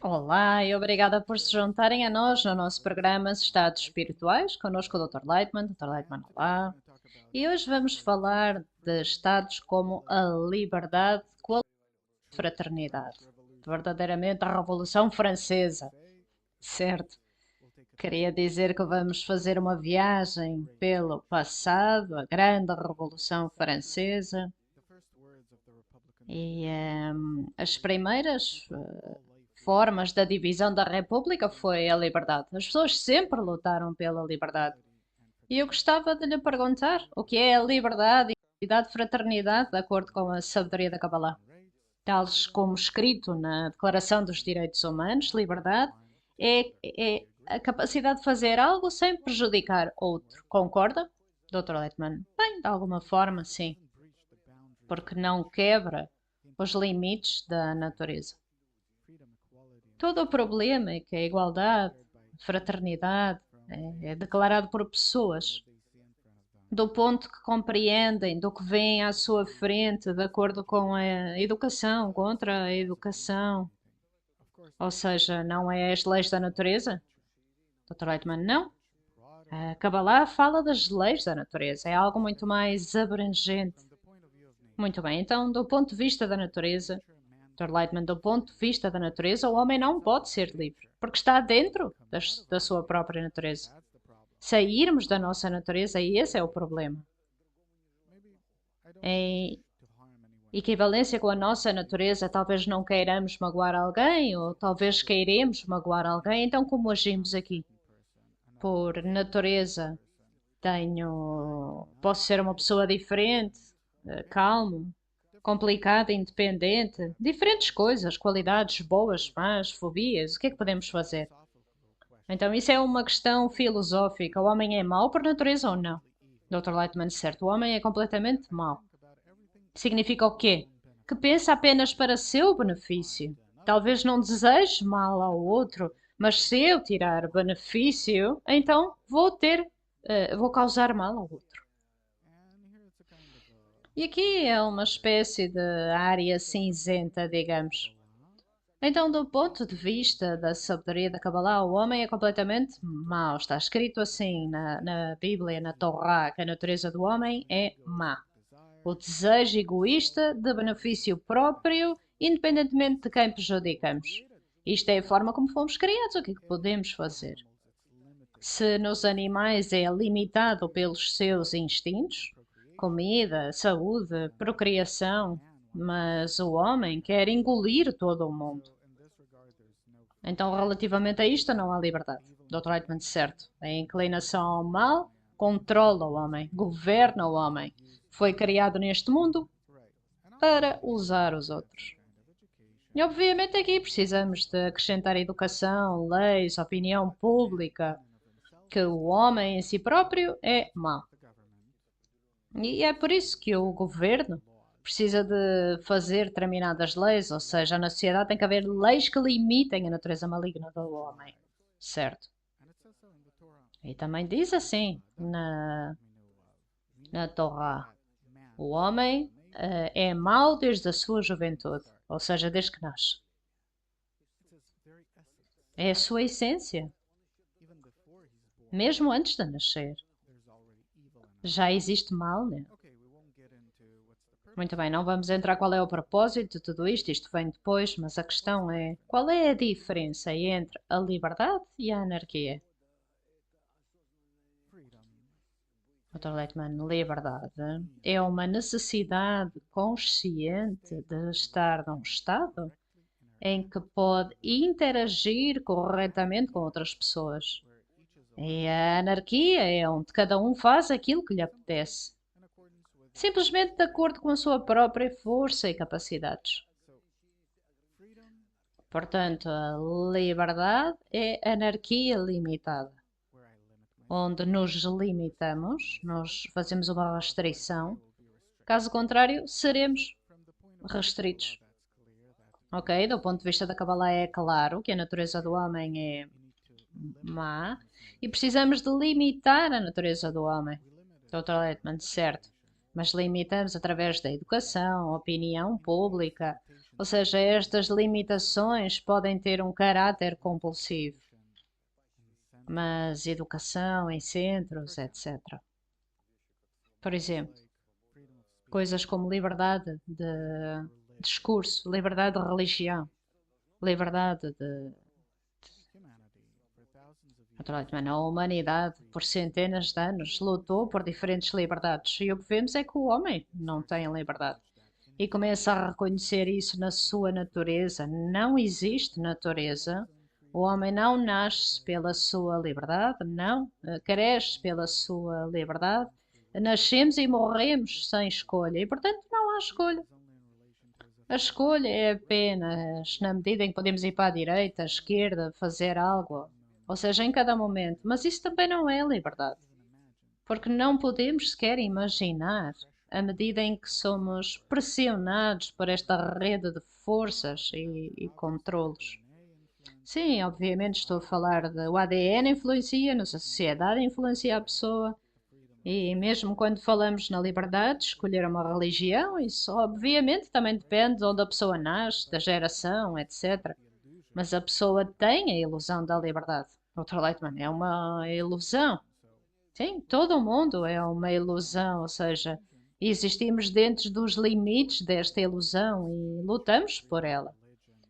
Olá e obrigada por se juntarem a nós no nosso programa Estados Espirituais, connosco o Dr. Leitman. Dr. Leitman, olá. E hoje vamos falar de estados como a liberdade, com a fraternidade. Verdadeiramente a Revolução Francesa, certo? Queria dizer que vamos fazer uma viagem pelo passado, a grande Revolução Francesa, e as primeiras formas da divisão da República foi a liberdade. As pessoas sempre lutaram pela liberdade. E eu gostava de lhe perguntar o que é a liberdade e a fraternidade, de acordo com a sabedoria da Kabbalah. Tales como escrito na Declaração dos Direitos Humanos, liberdade é a capacidade de fazer algo sem prejudicar outro. Concorda, Dr. Leitman? Bem, de alguma forma, sim, porque não quebra os limites da natureza. Todo o problema é que a igualdade, a fraternidade, é declarado por pessoas do ponto que compreendem, do que vem à sua frente, de acordo com a educação, contra a educação. Ou seja, não é as leis da natureza? Dr. Leitman, não. A Kabbalah fala das leis da natureza, é algo muito mais abrangente. Muito bem, então, do ponto de vista da natureza, Dr. Leitman, do ponto de vista da natureza, o homem não pode ser livre, porque está dentro da sua própria natureza. Sairmos da nossa natureza, e esse é o problema. Em equivalência com a nossa natureza, talvez não queiramos magoar alguém, ou talvez queiremos magoar alguém, então como agimos aqui? Por natureza, posso ser uma pessoa diferente, calmo, complicada, independente, diferentes coisas, qualidades boas, más, fobias, o que é que podemos fazer? Então, isso é uma questão filosófica. O homem é mau por natureza ou não? Dr. Lightman, certo. O homem é completamente mau. Significa o quê? Que pensa apenas para seu benefício. Talvez não deseje mal ao outro, mas se eu tirar benefício, então vou causar mal ao outro. E aqui é uma espécie de área cinzenta, digamos. Então, do ponto de vista da sabedoria da Kabbalah, o homem é completamente mau. Está escrito assim na Bíblia, na Torá, que a natureza do homem é má. O desejo egoísta de benefício próprio, independentemente de quem prejudicamos. Isto é a forma como fomos criados. O que é que podemos fazer? Se nos animais é limitado pelos seus instintos, comida, saúde, procriação, mas o homem quer engolir todo o mundo. Então, relativamente a isto, não há liberdade. Dr. Reitman, certo. A inclinação ao mal controla o homem, governa o homem. Foi criado neste mundo para usar os outros. E, obviamente, aqui precisamos de acrescentar educação, leis, opinião pública, que o homem em si próprio é mau. E é por isso que o governo precisa de fazer determinadas leis, ou seja, na sociedade tem que haver leis que limitem a natureza maligna do homem, certo? E também diz assim na Torá: o homem é mau desde a sua juventude, ou seja, desde que nasce. É a sua essência, mesmo antes de nascer. Já existe mal, né? Muito bem, não vamos entrar qual é o propósito de tudo isto, isto vem depois, mas a questão é: qual é a diferença entre a liberdade e a anarquia? Dr. Leitman, liberdade é uma necessidade consciente de estar num estado em que pode interagir corretamente com outras pessoas. E a anarquia é onde cada um faz aquilo que lhe apetece, simplesmente de acordo com a sua própria força e capacidades. Portanto, a liberdade é anarquia limitada, onde nos limitamos, nós fazemos uma restrição, caso contrário, seremos restritos. Ok? Do ponto de vista da Kabbalah é claro que a natureza do homem é má e precisamos de limitar a natureza do homem. Dr. Leitman, certo. Mas limitamos através da educação, opinião pública, Ou seja, estas limitações podem ter um caráter compulsivo, mas educação em centros, etc. Por exemplo, coisas como liberdade de discurso, liberdade de religião, liberdade de. Naturalmente, a humanidade, por centenas de anos, lutou por diferentes liberdades. E o que vemos é que o homem não tem liberdade. E começa a reconhecer isso na sua natureza. Não existe natureza. O homem não nasce pela sua liberdade, não. Cresce pela sua liberdade. Nascemos e morremos sem escolha. E, portanto, não há escolha. A escolha é apenas na medida em que podemos ir para a direita, à esquerda, fazer algo, ou seja, em cada momento. Mas isso também não é liberdade, porque não podemos sequer imaginar a medida em que somos pressionados por esta rede de forças e controlos. Sim, obviamente estou a falar de o ADN influencia-nos, a sociedade influencia a pessoa, e mesmo quando falamos na liberdade de escolher uma religião, isso obviamente também depende de onde a pessoa nasce, da geração, etc. Mas a pessoa tem a ilusão da liberdade. O Leitman é uma ilusão. Sim, todo o mundo é uma ilusão, ou seja, existimos dentro dos limites desta ilusão e lutamos por ela.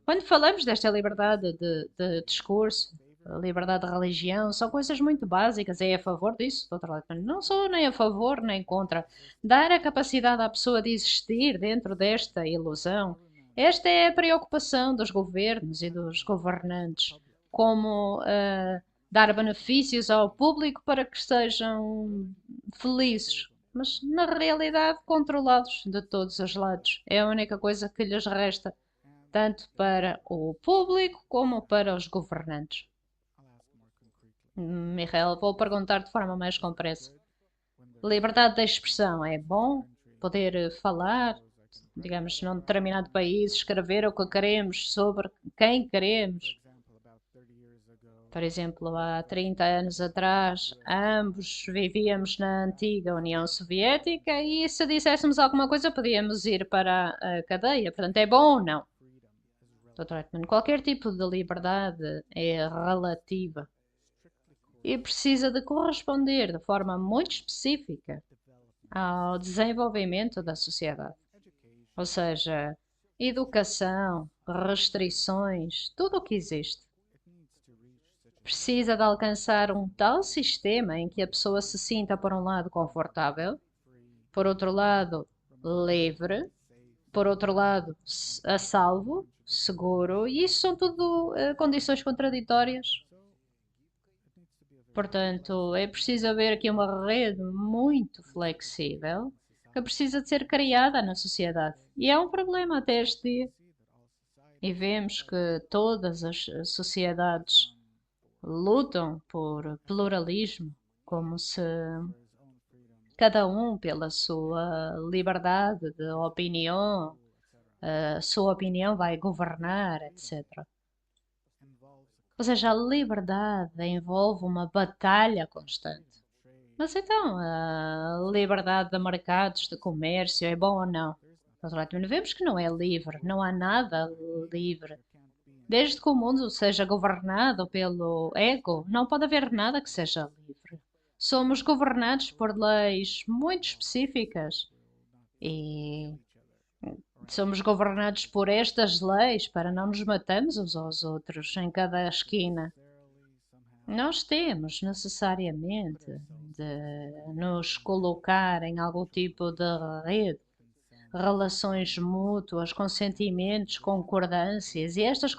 Quando falamos desta liberdade de discurso, a liberdade de religião, são coisas muito básicas. É a favor disso, Dr. Leitman. Não sou nem a favor nem contra. Dar a capacidade à pessoa de existir dentro desta ilusão. Esta é a preocupação dos governos e dos governantes. Como dar benefícios ao público para que sejam felizes. Mas, na realidade, controlados de todos os lados. É a única coisa que lhes resta tanto para o público como para os governantes. Michael, vou perguntar de forma mais compressa. Liberdade de expressão é bom? Poder falar, digamos, num determinado país, escrever o que queremos sobre quem queremos. Por exemplo, há 30 anos atrás, ambos vivíamos na antiga União Soviética e se disséssemos alguma coisa podíamos ir para a cadeia. Portanto, é bom ou não? Dr. Ekman, qualquer tipo de liberdade é relativa e precisa de corresponder de forma muito específica ao desenvolvimento da sociedade. Ou seja, educação, restrições, tudo o que existe. Precisa de alcançar um tal sistema em que a pessoa se sinta, por um lado, confortável, por outro lado, livre, por outro lado, a salvo, seguro, e isso são tudo condições contraditórias. Portanto, é preciso haver aqui uma rede muito flexível que precisa de ser criada na sociedade. E é um problema até este dia. E vemos que todas as sociedades lutam por pluralismo, como se cada um, pela sua liberdade de opinião, a sua opinião vai governar, etc. Ou seja, a liberdade envolve uma batalha constante. Mas então, a liberdade de mercados, de comércio, é bom ou não? Naturalmente, vemos que não é livre, não há nada livre. Desde que o mundo seja governado pelo ego, não pode haver nada que seja livre. Somos governados por leis muito específicas e somos governados por estas leis para não nos matarmos uns aos outros em cada esquina. Nós temos necessariamente de nos colocar em algum tipo de rede, relações mútuas, consentimentos, concordâncias e estas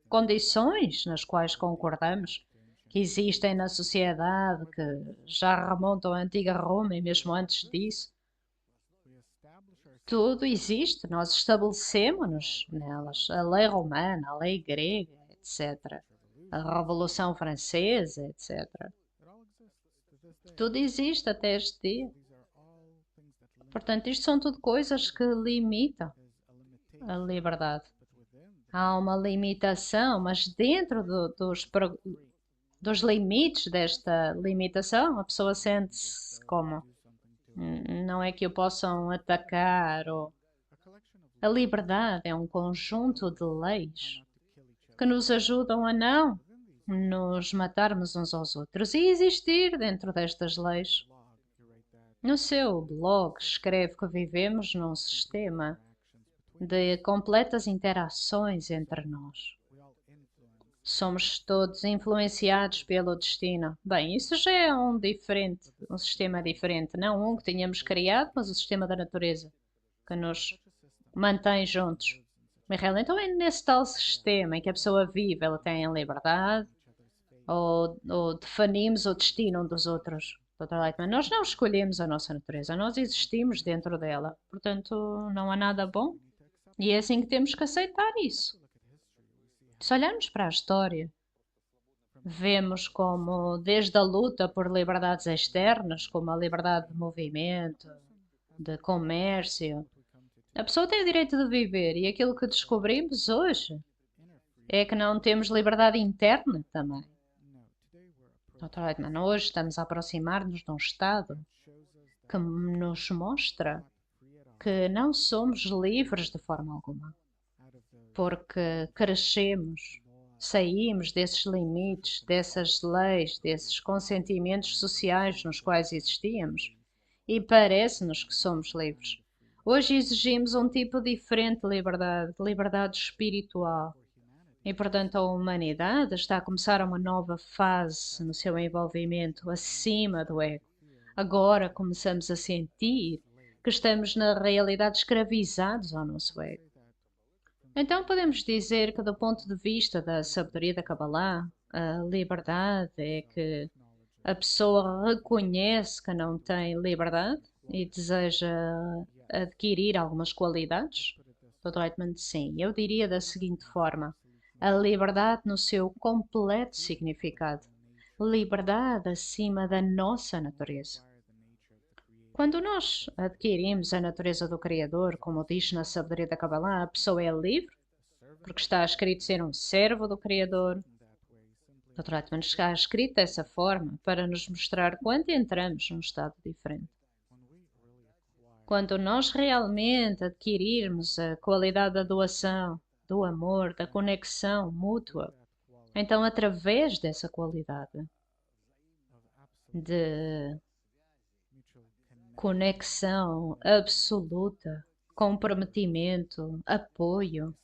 condições nas quais concordamos, que existem na sociedade, que já remontam à antiga Roma e mesmo antes disso, tudo existe, nós estabelecemos-nos nelas. A lei romana, a lei grega, etc. A Revolução Francesa, etc. Tudo existe até este dia. Portanto, isto são tudo coisas que limitam a liberdade. Há uma limitação, mas dentro dos limites desta limitação, a pessoa sente-se como. Não é que o possam atacar ou A liberdade é um conjunto de leis que nos ajudam a não nos matarmos uns aos outros e existir dentro destas leis. No seu blog, escreve que vivemos num sistema de completas interações entre nós. Somos todos influenciados pelo destino. Bem, isso já é um sistema diferente, não um que tínhamos criado, mas o sistema da natureza, que nos mantém juntos. Michael, então é nesse tal sistema em que a pessoa vive, ela tem a liberdade, ou definimos o destino um dos outros. Dr. Lightman, nós não escolhemos a nossa natureza, nós existimos dentro dela. Portanto, não há nada bom. E é assim que temos que aceitar isso. Se olharmos para a história, vemos como, desde a luta por liberdades externas, como a liberdade de movimento, de comércio, a pessoa tem o direito de viver e aquilo que descobrimos hoje é que não temos liberdade interna também. Dr. Lightman, hoje estamos a aproximar-nos de um estado que nos mostra que não somos livres de forma alguma, porque crescemos, saímos desses limites, dessas leis, desses consentimentos sociais nos quais existíamos e parece-nos que somos livres. Hoje exigimos um tipo diferente de liberdade, liberdade espiritual. E, portanto, a humanidade está a começar uma nova fase no seu envolvimento acima do ego. Agora começamos a sentir que estamos, na realidade, escravizados ao nosso ego. Então, podemos dizer que, do ponto de vista da sabedoria da Kabbalah, a liberdade é que a pessoa reconhece que não tem liberdade e deseja adquirir algumas qualidades? Dr. Reitman, sim. Eu diria da seguinte forma: a liberdade no seu completo significado. Liberdade acima da nossa natureza. Quando nós adquirimos a natureza do Criador, como diz na sabedoria da Kabbalah, a pessoa é livre, porque está escrito ser um servo do Criador. Dr. Reitman, está escrito dessa forma para nos mostrar quando entramos num estado diferente. Quando nós realmente adquirirmos a qualidade da doação, do amor, da conexão mútua, então através dessa qualidade de conexão absoluta, comprometimento, apoio,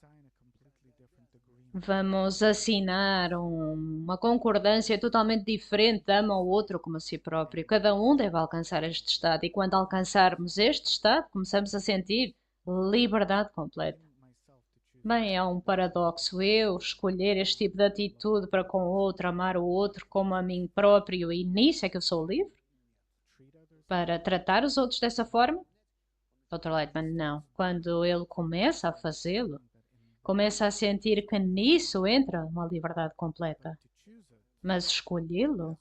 vamos assinar uma concordância totalmente diferente de ama ao outro como a si próprio. Cada um deve alcançar este estado e quando alcançarmos este estado, começamos a sentir liberdade completa. Bem, é um paradoxo eu escolher este tipo de atitude para com o outro, amar o outro como a mim próprio e nisso é que eu sou livre? Para tratar os outros dessa forma? Dr. Lightman, não. Quando ele começa a fazê-lo, começa a sentir que nisso entra uma liberdade completa. Mas escolhê-lo,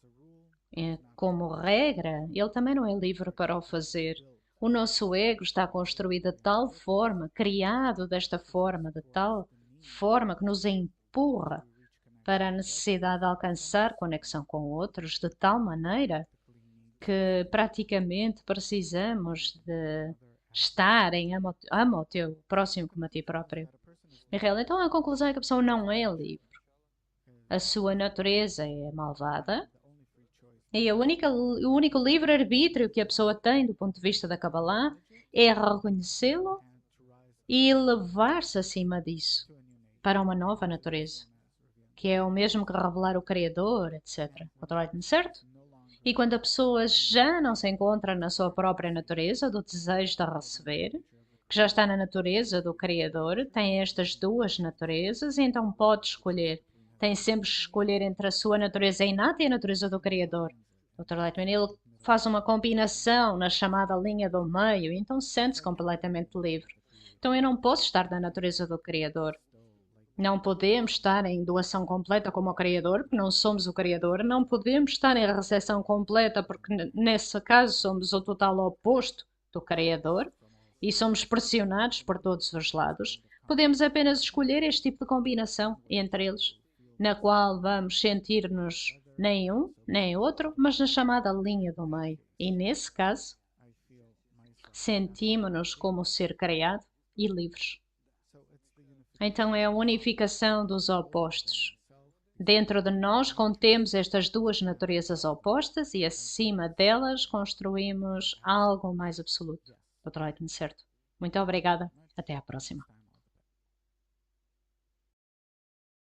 como regra, ele também não é livre para o fazer. O nosso ego está construído de tal forma, criado desta forma, de tal forma que nos empurra para a necessidade de alcançar conexão com outros, de tal maneira que praticamente precisamos de estar em ama o teu próximo como a ti próprio. Miguel, então a conclusão é que a pessoa não é livre. A sua natureza é malvada e o único livre-arbítrio que a pessoa tem do ponto de vista da Kabbalah é reconhecê-lo e elevar-se acima disso para uma nova natureza, que é o mesmo que revelar o Criador, etc. Certo? E quando a pessoa já não se encontra na sua própria natureza, do desejo de receber, que já está na natureza do Criador, tem estas duas naturezas, então pode escolher. Tem sempre que escolher entre a sua natureza inata e a natureza do Criador. Dr. Lightman, ele faz uma combinação na chamada linha do meio, então sente-se completamente livre. Então eu não posso estar na natureza do Criador. Não podemos estar em doação completa como o Criador, porque não somos o Criador. Não podemos estar em recepção completa, porque nesse caso somos o total oposto do Criador e somos pressionados por todos os lados. Podemos apenas escolher este tipo de combinação entre eles, na qual vamos sentir-nos nem um nem outro, mas na chamada linha do meio. E nesse caso, sentimos-nos como ser criado e livres. Então é a unificação dos opostos. Dentro de nós contemos estas duas naturezas opostas e acima delas construímos algo mais absoluto. Dr. Leitner, certo? Muito obrigada. Até à próxima.